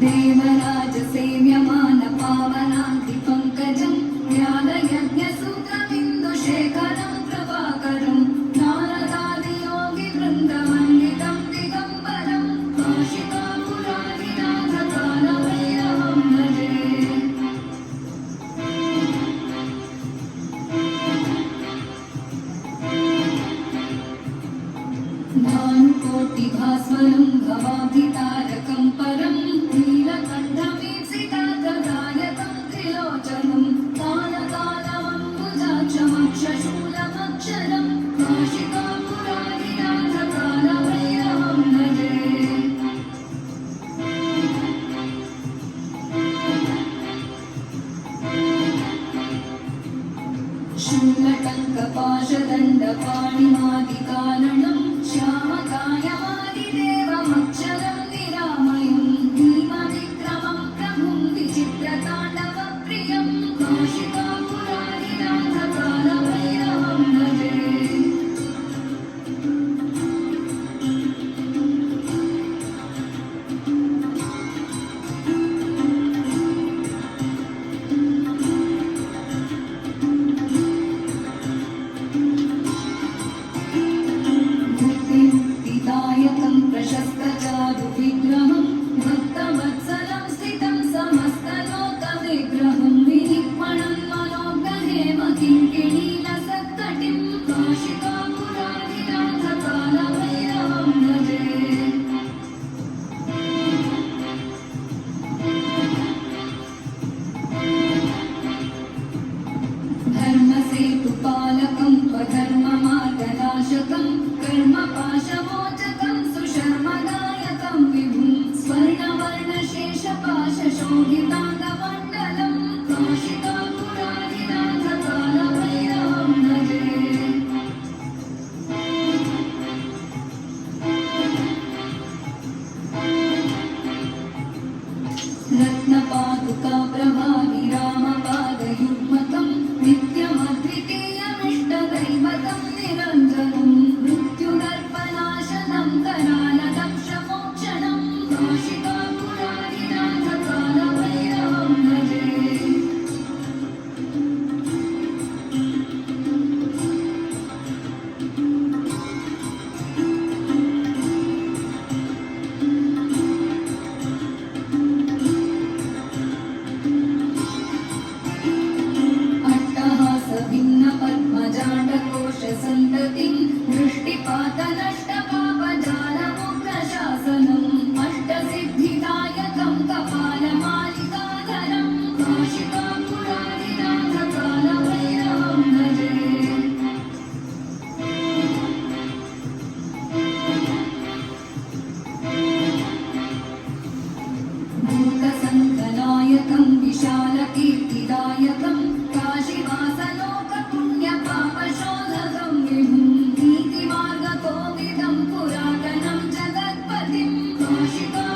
देवराज सेव्यमान पावनान्ति पङ्कजं ज्ञानयज्ञसूत्रबिन्दुशेखरं प्रभाकरं नारदादि योगिवृन्दवन्दितं दिगम्बरं काशिकापुरादिनाथ कालभैरवं भजे। भानुकोटिभास्वरं भवाब्धितारकं परं नीलकण्ठवीप्सितार्थदायकं त्रिलोचनं कालकालमम्बुजाक्षमक्षशूलमक्षरं काशिकापुरादिनाथ कालभैरवं भजे। शूलटङ्कपाशदण्डपाणिमादिकाननं श्यामकायमादिदेवमक्षरं निरामयं भीमविक्रमं प्रभुं विचित्रताण्डवप्रियं काशिकापुरादिनाथ कालभैरवं भजे। मुक्तिदायकं प्रशस्तचारुविग्रहं भक्तवत्सलं स्थितं समस्तलोकविग्रहं विनिक्मणं मनोग्रहेम किङ्किणीलसत्तटिं काशिकापुरादिनाथ कालभैरवं भजे। धर्मसेतुपालकं स्वधर्ममार्गनाशकं कर्मपाशमोचकं सुशर्मदायकं विभुं स्वर्णवर्णशेषपाशशोभिताङ्गमण्डलं काशिकापुरादिनाथ कालभैरवं भजे। रत्नपादुकाप्रभाविरामपादयुग्मकं नित्यमद्वितीयमिष्टदैवतं निरञ्जनं मृत्युदर्पनाशनं करालदंशमोक्षणं काशिकापुरादिनाथ कालभैरवं भजे। अट्टहासभिन्नपद्मजाण्डकोशसन्ततिं दृष्टिपातनष्टपापजालमुग्रशासनम् अष्टसिद्धिदायकं कपालमालिकाधरं काशिकापुरादिनाथ कालभैरवं भजे। भूतसङ्घनायकं विशालकीर्तिदायकं काशीवासलोकपुण्यपापशोधकं विभुं नीतिमार्गकोविदं पुरातनं जगत्पतिं काशिका